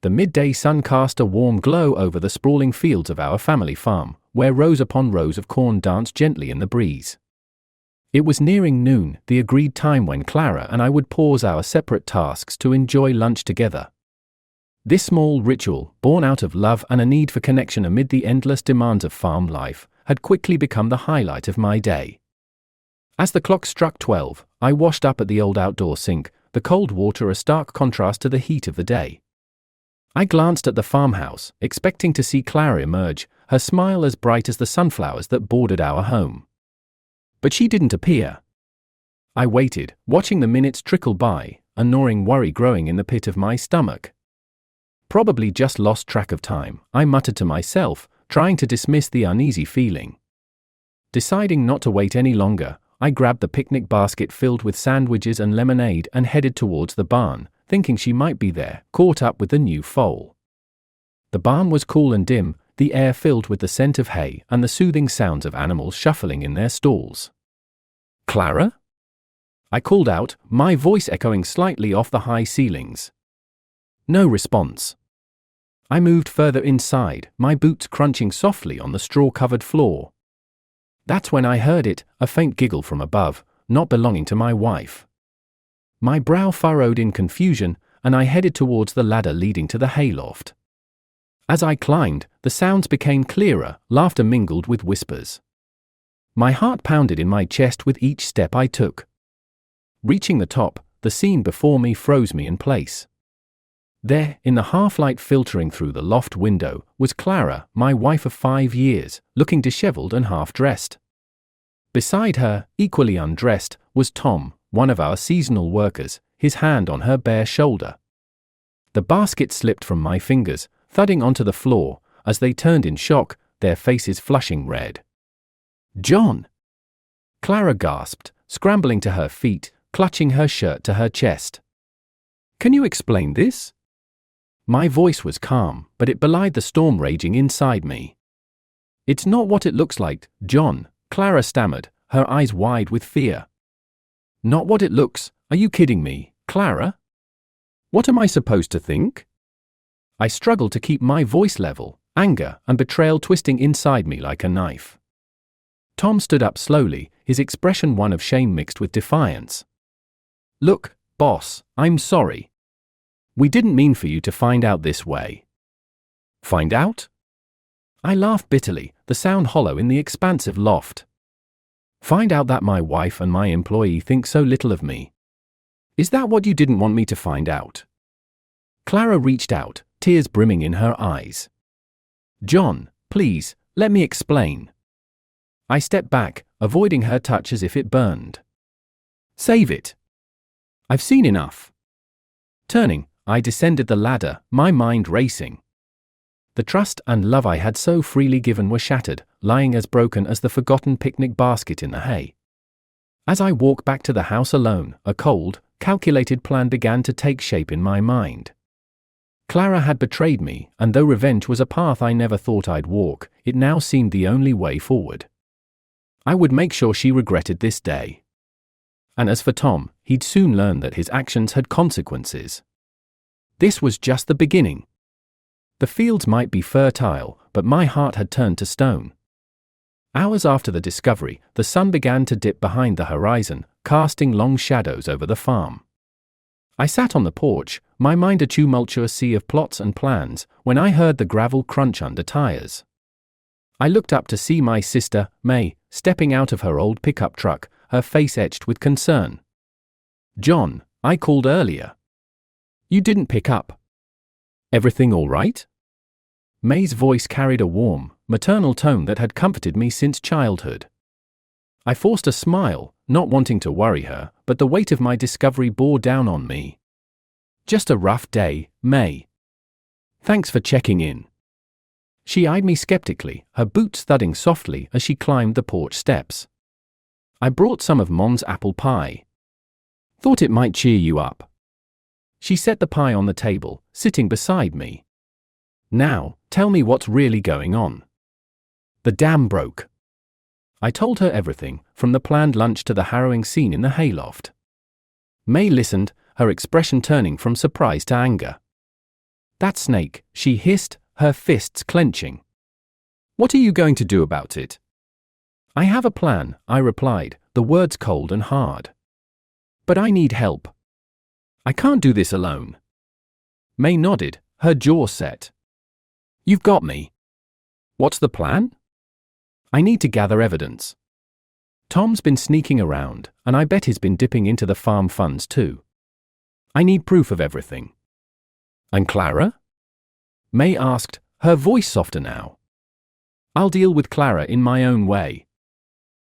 The midday sun cast a warm glow over the sprawling fields of our family farm, where rows upon rows of corn danced gently in the breeze. It was nearing noon, the agreed time when Clara and I would pause our separate tasks to enjoy lunch together. This small ritual, born out of love and a need for connection amid the endless demands of farm life, had quickly become the highlight of my day. As the clock struck 12, I washed up at the old outdoor sink, the cold water a stark contrast to the heat of the day. I glanced at the farmhouse, expecting to see Clara emerge, her smile as bright as the sunflowers that bordered our home. But she didn't appear. I waited, watching the minutes trickle by, a gnawing worry growing in the pit of my stomach. Probably just lost track of time, I muttered to myself, trying to dismiss the uneasy feeling. Deciding not to wait any longer, I grabbed the picnic basket filled with sandwiches and lemonade and headed towards the barn, thinking she might be there, caught up with the new foal. The barn was cool and dim, the air filled with the scent of hay and the soothing sounds of animals shuffling in their stalls. "Clara?" I called out, my voice echoing slightly off the high ceilings. No response. I moved further inside, my boots crunching softly on the straw-covered floor. That's when I heard it, a faint giggle from above, not belonging to my wife. My brow furrowed in confusion, and I headed towards the ladder leading to the hayloft. As I climbed, the sounds became clearer, laughter mingled with whispers. My heart pounded in my chest with each step I took. Reaching the top, the scene before me froze me in place. There, in the half-light filtering through the loft window, was Clara, my wife of 5 years, looking disheveled and half-dressed. Beside her, equally undressed, was Tom, one of our seasonal workers, his hand on her bare shoulder. The basket slipped from my fingers, thudding onto the floor, as they turned in shock, their faces flushing red. "John!" Clara gasped, scrambling to her feet, clutching her shirt to her chest. "Can you explain this?" My voice was calm, but it belied the storm raging inside me. "It's not what it looks like, John," Clara stammered, her eyes wide with fear. "Not what it looks? Are you kidding me, Clara? What am I supposed to think?" I struggled to keep my voice level, anger and betrayal twisting inside me like a knife. Tom stood up slowly, his expression one of shame mixed with defiance. "Look, boss, I'm sorry. We didn't mean for you to find out this way." "Find out?" I laughed bitterly, the sound hollow in the expansive loft. "Find out that my wife and my employee think so little of me? Is that what you didn't want me to find out?" Clara reached out, tears brimming in her eyes. "John, please, let me explain." I stepped back, avoiding her touch as if it burned. "Save it. I've seen enough." Turning, I descended the ladder, my mind racing. The trust and love I had so freely given were shattered, lying as broken as the forgotten picnic basket in the hay. As I walked back to the house alone, a cold, calculated plan began to take shape in my mind. Clara had betrayed me, and though revenge was a path I never thought I'd walk, it now seemed the only way forward. I would make sure she regretted this day. And as for Tom, he'd soon learn that his actions had consequences. This was just the beginning. The fields might be fertile, but my heart had turned to stone. Hours after the discovery, the sun began to dip behind the horizon, casting long shadows over the farm. I sat on the porch, my mind a tumultuous sea of plots and plans, when I heard the gravel crunch under tires. I looked up to see my sister, May, stepping out of her old pickup truck, her face etched with concern. "John, I called earlier. You didn't pick up. Everything all right?" May's voice carried a warm, maternal tone that had comforted me since childhood. I forced a smile, not wanting to worry her, but the weight of my discovery bore down on me. "Just a rough day, May. Thanks for checking in." She eyed me skeptically, her boots thudding softly as she climbed the porch steps. "I brought some of Mom's apple pie. Thought it might cheer you up." She set the pie on the table, sitting beside me. "Now, tell me what's really going on." "The dam broke." I told her everything, from the planned lunch to the harrowing scene in the hayloft. May listened, her expression turning from surprise to anger. "That snake," she hissed, her fists clenching. "What are you going to do about it?" "I have a plan," I replied, the words cold and hard. "But I need help. I can't do this alone." May nodded, her jaw set. "You've got me." "What's the plan?" "I need to gather evidence. Tom's been sneaking around, and I bet he's been dipping into the farm funds too. I need proof of everything." "And Clara?" May asked, her voice softer now. "I'll deal with Clara in my own way.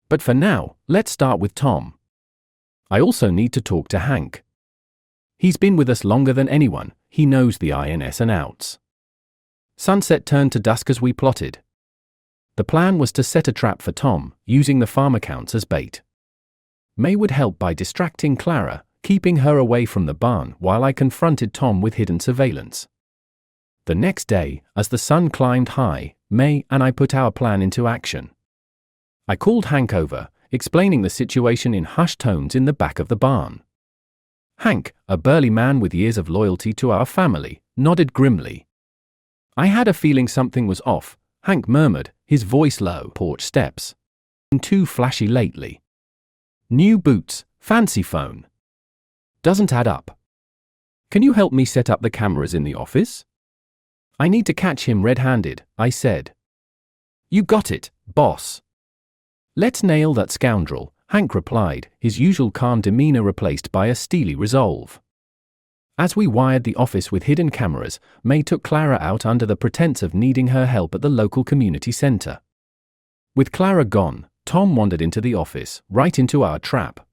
But for now, let's start with Tom. I also need to talk to Hank. He's been with us longer than anyone, he knows the ins and outs." Sunset turned to dusk as we plotted. The plan was to set a trap for Tom, using the farm accounts as bait. May would help by distracting Clara, keeping her away from the barn while I confronted Tom with hidden surveillance. The next day, as the sun climbed high, May and I put our plan into action. I called Hank over, explaining the situation in hushed tones in the back of the barn. Hank, a burly man with years of loyalty to our family, nodded grimly. "I had a feeling something was off," Hank murmured, his voice low. "Porch steps. Been too flashy lately. New boots, fancy phone. Doesn't add up. Can you help me set up the cameras in the office?" "I need to catch him red-handed," I said. "You got it, boss." "Let's nail that scoundrel," Hank replied, his usual calm demeanor replaced by a steely resolve. As we wired the office with hidden cameras, May took Clara out under the pretense of needing her help at the local community center. With Clara gone, Tom wandered into the office, right into our trap.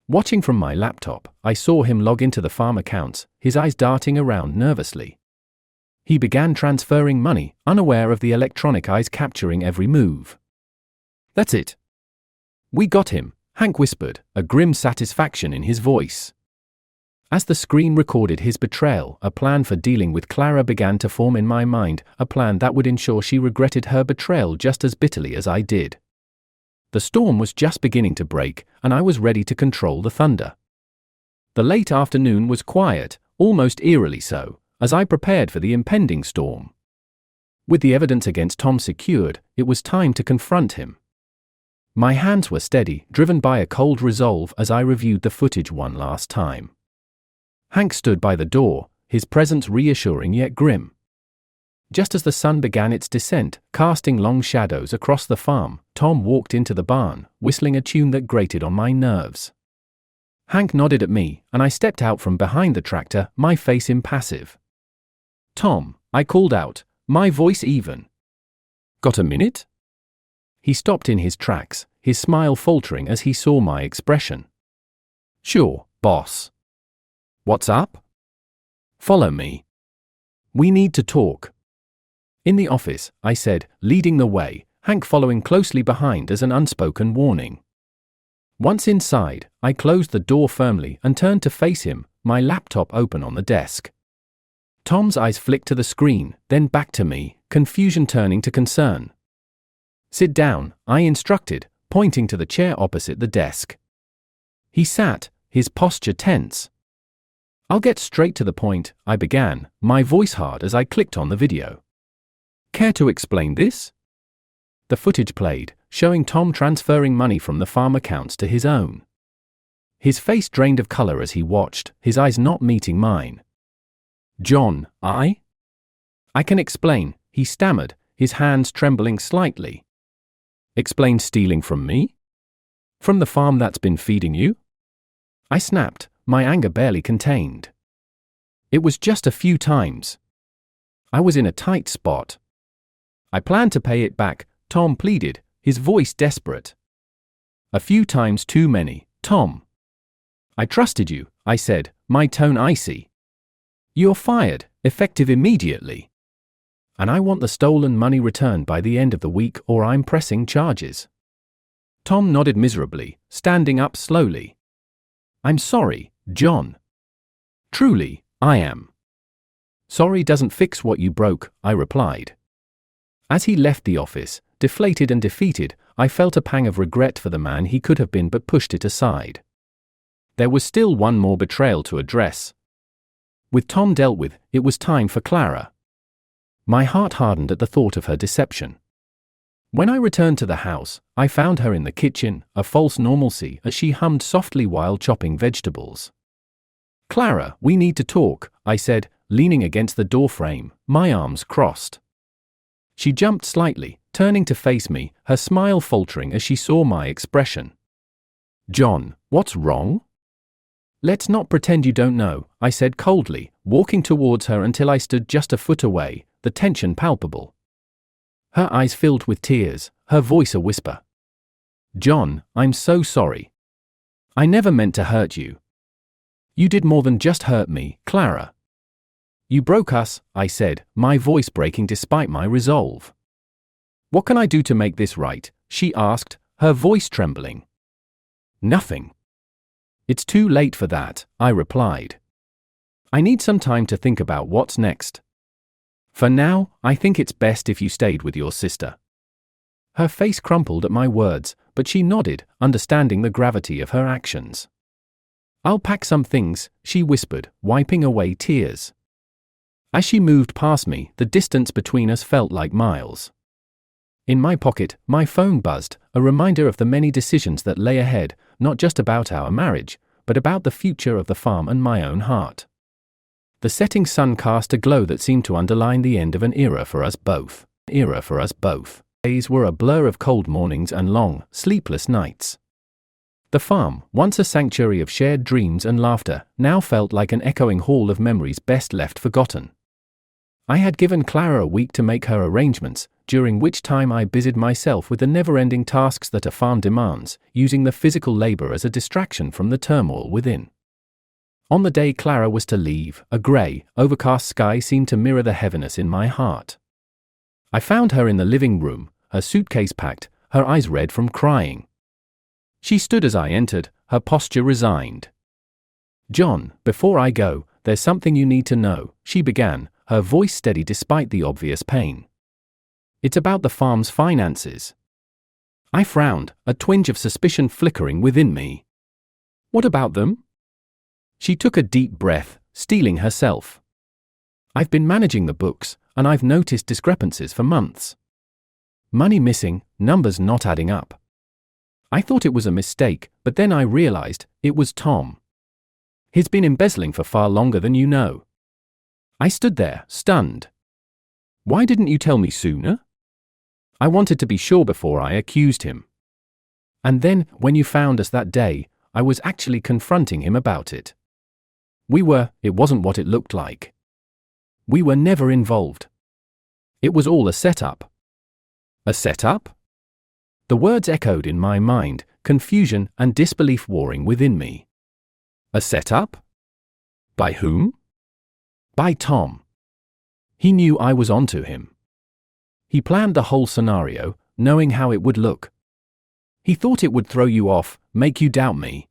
Watching from my laptop, I saw him log into the farm accounts, his eyes darting around nervously. He began transferring money, unaware of the electronic eyes capturing every move. "That's it. We got him," Hank whispered, a grim satisfaction in his voice. As the screen recorded his betrayal, a plan for dealing with Clara began to form in my mind, a plan that would ensure she regretted her betrayal just as bitterly as I did. The storm was just beginning to break, and I was ready to control the thunder. The late afternoon was quiet, almost eerily so, as I prepared for the impending storm. With the evidence against Tom secured, it was time to confront him. My hands were steady, driven by a cold resolve as I reviewed the footage one last time. Hank stood by the door, his presence reassuring yet grim. Just as the sun began its descent, casting long shadows across the farm, Tom walked into the barn, whistling a tune that grated on my nerves. Hank nodded at me, and I stepped out from behind the tractor, my face impassive. "Tom," I called out, my voice even. "Got a minute?" He stopped in his tracks, his smile faltering as he saw my expression. "Sure, boss." "What's up?" "Follow me. We need to talk." In the office, I said, leading the way, Hank following closely behind as an unspoken warning. Once inside, I closed the door firmly and turned to face him, my laptop open on the desk. Tom's eyes flicked to the screen, then back to me, confusion turning to concern. "Sit down," I instructed, pointing to the chair opposite the desk. He sat, his posture tense. "I'll get straight to the point," I began, my voice hard as I clicked on the video. "Care to explain this?" The footage played, showing Tom transferring money from the farm accounts to his own. His face drained of color as he watched, his eyes not meeting mine. "John, I can explain," he stammered, his hands trembling slightly. "Explain stealing from me? From the farm that's been feeding you?" I snapped, my anger barely contained. "It was just a few times. I was in a tight spot. I planned to pay it back," Tom pleaded, his voice desperate. "A few times too many, Tom." "I trusted you," I said, my tone icy. "You're fired, effective immediately. And I want the stolen money returned by the end of the week or I'm pressing charges." Tom nodded miserably, standing up slowly. "I'm sorry, John. Truly, I am." "Sorry doesn't fix what you broke," I replied. As he left the office, deflated and defeated, I felt a pang of regret for the man he could have been but pushed it aside. There was still one more betrayal to address. With Tom dealt with, it was time for Clara. My heart hardened at the thought of her deception. When I returned to the house, I found her in the kitchen, a false normalcy as she hummed softly while chopping vegetables. "Clara, we need to talk," I said, leaning against the doorframe, my arms crossed. She jumped slightly, turning to face me, her smile faltering as she saw my expression. "John, what's wrong?" "Let's not pretend you don't know," I said coldly, walking towards her until I stood just a foot away, the tension palpable. Her eyes filled with tears, her voice a whisper. "John, I'm so sorry. I never meant to hurt you." "You did more than just hurt me, Clara." "You broke us," I said, my voice breaking despite my resolve. "What can I do to make this right?" she asked, her voice trembling. "Nothing." "It's too late for that," I replied. "I need some time to think about what's next. For now, I think it's best if you stayed with your sister." Her face crumpled at my words, but she nodded, understanding the gravity of her actions. "I'll pack some things," she whispered, wiping away tears. As she moved past me, the distance between us felt like miles. In my pocket, my phone buzzed, a reminder of the many decisions that lay ahead, not just about our marriage, but about the future of the farm and my own heart. The setting sun cast a glow that seemed to underline the end of an era for us both. Days were a blur of cold mornings and long, sleepless nights. The farm, once a sanctuary of shared dreams and laughter, now felt like an echoing hall of memories best left forgotten. I had given Clara a week to make her arrangements, during which time I busied myself with the never-ending tasks that a farm demands, using the physical labor as a distraction from the turmoil within. On the day Clara was to leave, a grey, overcast sky seemed to mirror the heaviness in my heart. I found her in the living room, her suitcase packed, her eyes red from crying. She stood as I entered, her posture resigned. "John, before I go, there's something you need to know," she began, her voice steady despite the obvious pain. "It's about the farm's finances." I frowned, a twinge of suspicion flickering within me. "What about them?" She took a deep breath, steeling herself. "I've been managing the books, and I've noticed discrepancies for months. Money missing, numbers not adding up. I thought it was a mistake, but then I realized it was Tom. He's been embezzling for far longer than you know." I stood there, stunned. "Why didn't you tell me sooner?" "I wanted to be sure before I accused him. And then, when you found us that day, I was actually confronting him about it. It wasn't what it looked like. We were never involved. It was all a setup." "A setup?" The words echoed in my mind, confusion and disbelief warring within me. "A setup? By whom?" "By Tom. He knew I was onto him. He planned the whole scenario, knowing how it would look. He thought it would throw you off, make you doubt me."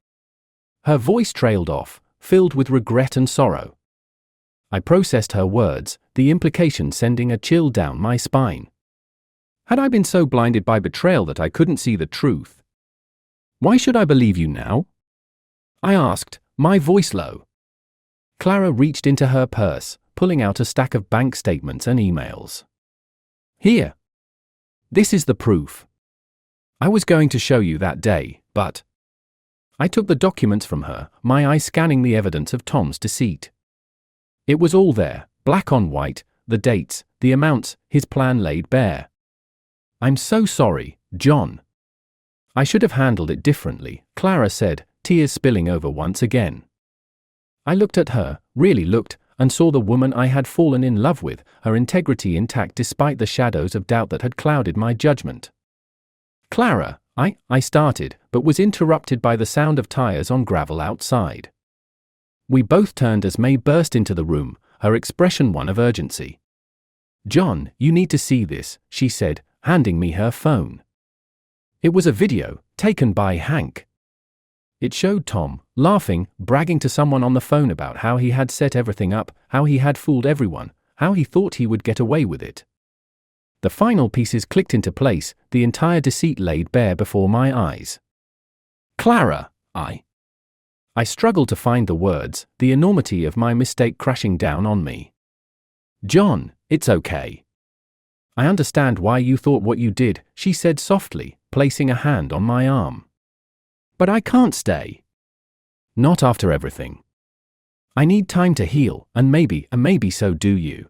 Her voice trailed off, filled with regret and sorrow. I processed her words, the implication sending a chill down my spine. Had I been so blinded by betrayal that I couldn't see the truth? "Why should I believe you now?" I asked, my voice low. Clara reached into her purse, pulling out a stack of bank statements and emails. "Here. This is the proof. I was going to show you that day, but..." I took the documents from her, my eyes scanning the evidence of Tom's deceit. It was all there, black on white, the dates, the amounts, his plan laid bare. "I'm so sorry, John. I should have handled it differently," Clara said, tears spilling over once again. I looked at her, really looked, and saw the woman I had fallen in love with, her integrity intact despite the shadows of doubt that had clouded my judgment. "Clara," I started, but was interrupted by the sound of tires on gravel outside. We both turned as May burst into the room, her expression one of urgency. "John, you need to see this," she said, handing me her phone. It was a video, taken by Hank. It showed Tom, laughing, bragging to someone on the phone about how he had set everything up, how he had fooled everyone, how he thought he would get away with it. The final pieces clicked into place, the entire deceit laid bare before my eyes. "Clara," I I struggled to find the words, the enormity of my mistake crashing down on me. "John, it's okay. I understand why you thought what you did," she said softly, placing a hand on my arm. "But I can't stay. Not after everything. I need time to heal, and maybe so do you."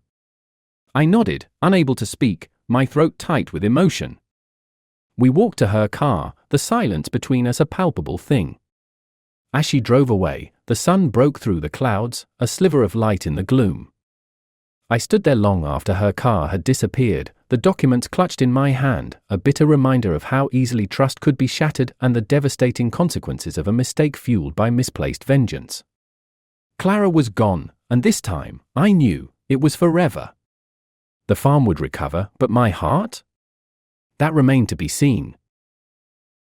I nodded, unable to speak, my throat tight with emotion. We walked to her car, the silence between us a palpable thing. As she drove away, the sun broke through the clouds, a sliver of light in the gloom. I stood there long after her car had disappeared, the documents clutched in my hand, a bitter reminder of how easily trust could be shattered and the devastating consequences of a mistake fueled by misplaced vengeance. Clara was gone, and this time, I knew, it was forever. The farm would recover, but my heart? That remained to be seen.